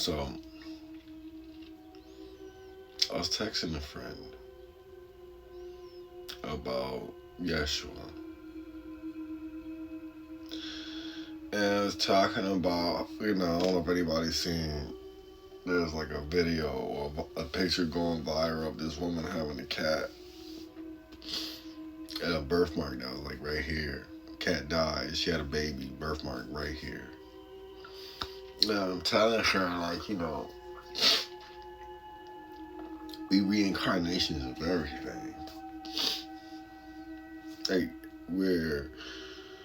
So I was texting a friend about Yeshua, and I was talking about, I don't know if anybody's seen, there's like a video or a picture going viral of this woman having a cat at a birthmark that was like right here. Cat died. She had a baby, birthmark right here. Now I'm telling her, like, we reincarnations of everything. Like, we're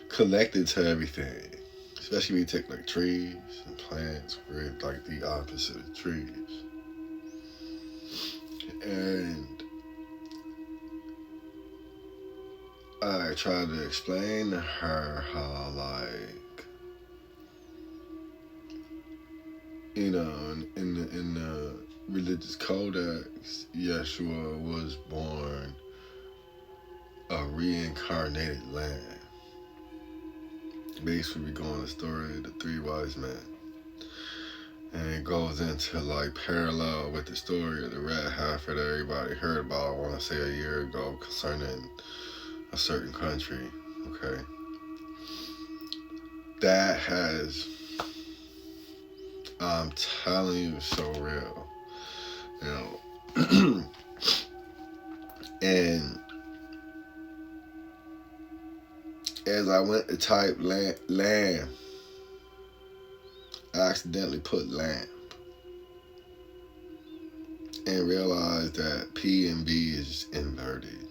connected to everything. Especially when you take like trees and plants, we're like the opposite of trees. And I tried to explain to her how, like, in the religious codex, Yeshua was born a reincarnated lamb. Basically, we go on the story of the three wise men. And it goes into like parallel with the story of the red heifer that everybody heard about, I want to say a year ago, concerning a certain country. Okay. That has, I'm telling you, so real. And as I went to type lamb, I accidentally put lamp and realized that P and B is inverted.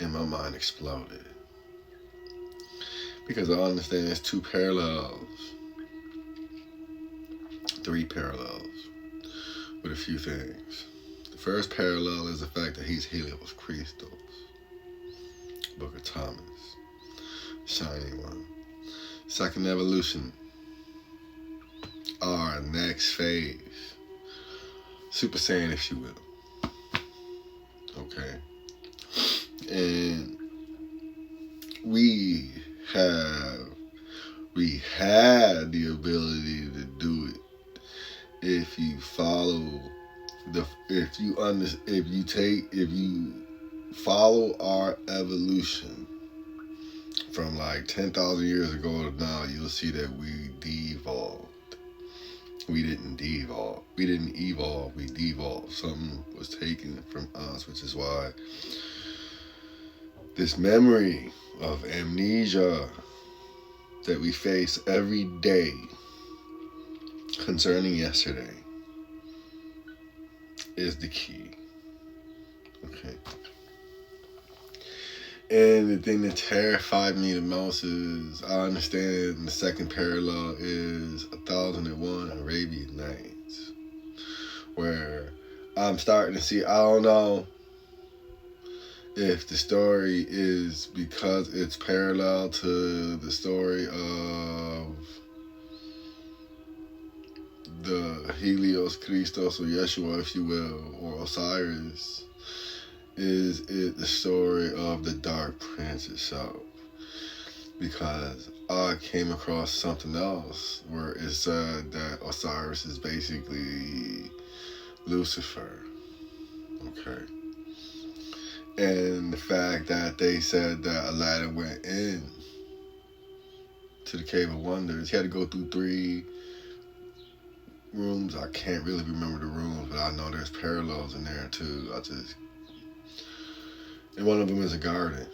And my mind exploded. Because I understand there's two parallels, three parallels, with a few things. The first parallel is the fact that he's Helios Christos, Book of Thomas, Shining One. Second evolution, our next phase, Super Saiyan, if you will. Okay. And we had the ability to do it if you follow if you follow our evolution from like 10,000 years ago to now, you'll see that we devolved. We didn't devolve. We didn't evolve. We devolved. Something was taken from us, which is why this memory of amnesia that we face every day concerning yesterday is the key. Okay. And the thing that terrified me the most is, I understand the second parallel is 1001 Arabian Nights, where I'm starting to see, I don't know if the story is because it's parallel to the story of the Helios Christos, or Yeshua, if you will, or Osiris. Is it the story of the Dark Prince itself? Because I came across something else where it said that Osiris is basically Lucifer. Okay. And the fact that they said that Aladdin went in to the Cave of Wonders, he had to go through 3 rooms. I can't really remember the rooms, but I know there's parallels in there too. And one of them is a garden,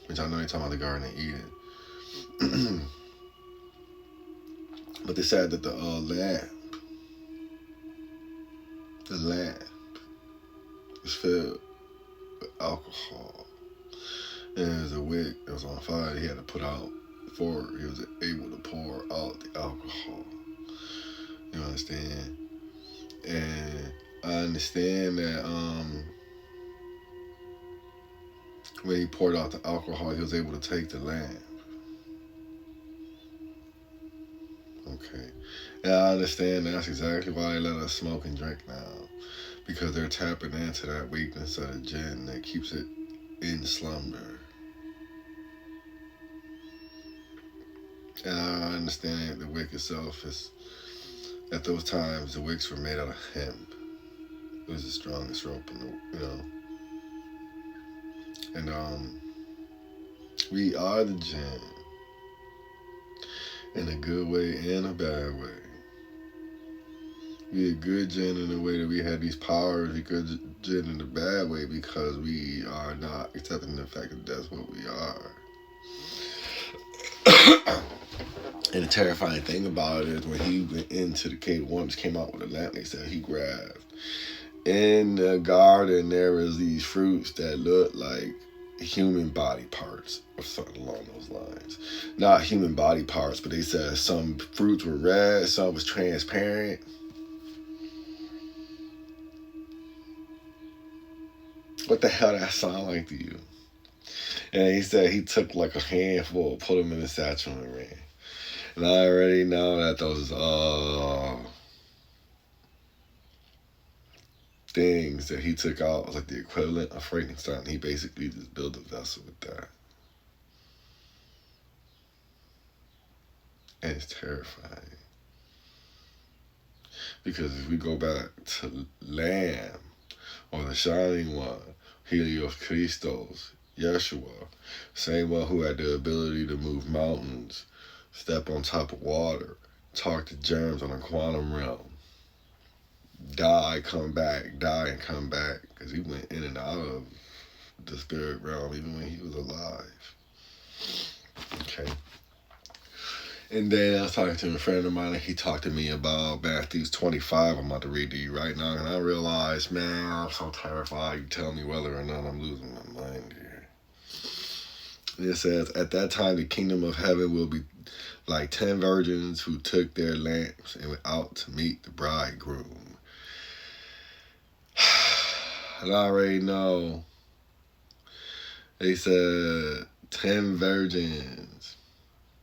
which I know they're talking about the Garden of Eden. But they said that the lamp was filled with alcohol. And there's a wick that was on fire that he had to put out before he was able to pour out the alcohol. You understand? And I understand that when he poured out the alcohol, he was able to take the lamp. Okay. And I understand that's exactly why they let us smoke and drink now. Because they're tapping into that weakness of the jinn that keeps it in slumber. And I understand the wick itself is, at those times, the wicks were made out of hemp. It was the strongest rope in the. And we are the jinn in a good way and a bad way. We a good jinn in the way that we have these powers. We good jinn in the bad way because we are not accepting the fact that that's what we are. And the terrifying thing about it is when he went into the cave, one just came out with a lamp. They said he grabbed. In the garden, there was these fruits that looked like human body parts or something along those lines. Not human body parts, but they said some fruits were red, some was transparent. What the hell that sound like to you? And he said he took like a handful, put them in a satchel and ran. And I already know that those things that he took out was like the equivalent of Frankenstein. He basically just built a vessel with that. And it's terrifying. Because if we go back to Lamb, or the Shining One, Helios Christos, Yeshua, same one who had the ability to move mountains, step on top of water, talk to germs on a quantum realm, die, come back, die and come back, because he went in and out of the spirit realm even when he was alive. Okay. And then I was talking to a friend of mine, and he talked to me about Matthew 25. I'm about to read to you right now, and I realized, man, I'm so terrified. You tell me whether or not I'm losing my mind here. And it says, at that time, the kingdom of heaven will be like 10 virgins who took their lamps and went out to meet the bridegroom. And I already know. They said 10 virgins.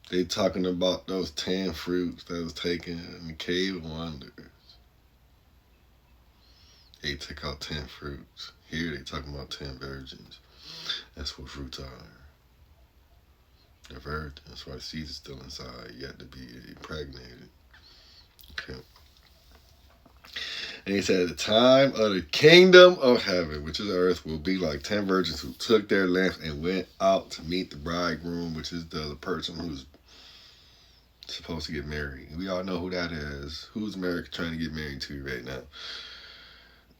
They talking about those 10 fruits that was taken in the Cave of Wonders. They took out 10 fruits. Here they talking about 10 virgins. That's what fruits are. They're virgins. That's why the seed is still inside, yet to be impregnated. Okay. And he said, at the time of the kingdom of heaven, which is earth, will be like 10 virgins who took their lamps and went out to meet the bridegroom, which is the other person who's supposed to get married. We all know who that is. Who's America trying to get married to right now?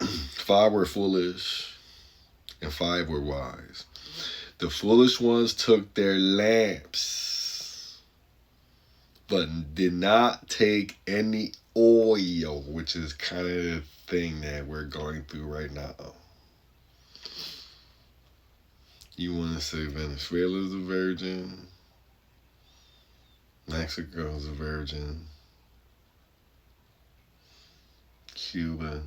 5 were foolish and 5 were wise. The foolish ones took their lamps, but did not take any oil, which is kind of the thing that we're going through right now. You want to say Venezuela's a virgin? Mexico's a virgin. Cuba.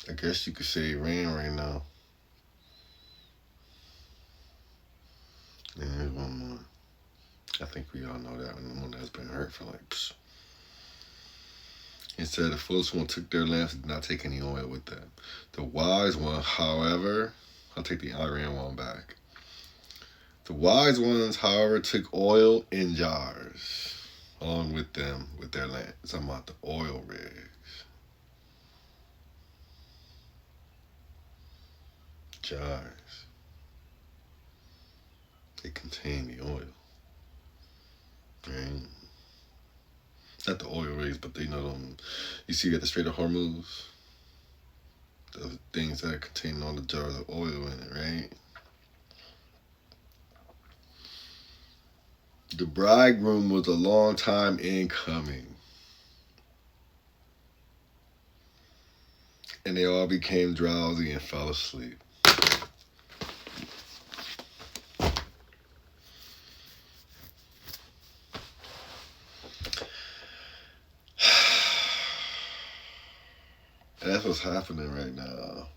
I guess you could say Iran right now. And there's one more. I think we all know that one that's been hurt for like, psh. It said the foolish one took their lamps and did not take any oil with them. The wise one, however, I'll take the Iran one back. The wise ones, however, took oil in jars along with them with their lamps. I'm about the oil rigs. Jars. They contain the oil. Right? Not the oil rigs, but they know them. You see at the Strait of Hormuz, the things that contain all the jars of oil in it, right? The bridegroom was a long time in coming. And they all became drowsy and fell asleep. That's what's happening right now.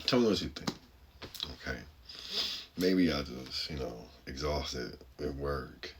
Tell me what you think. Okay. Maybe I just, exhausted at work.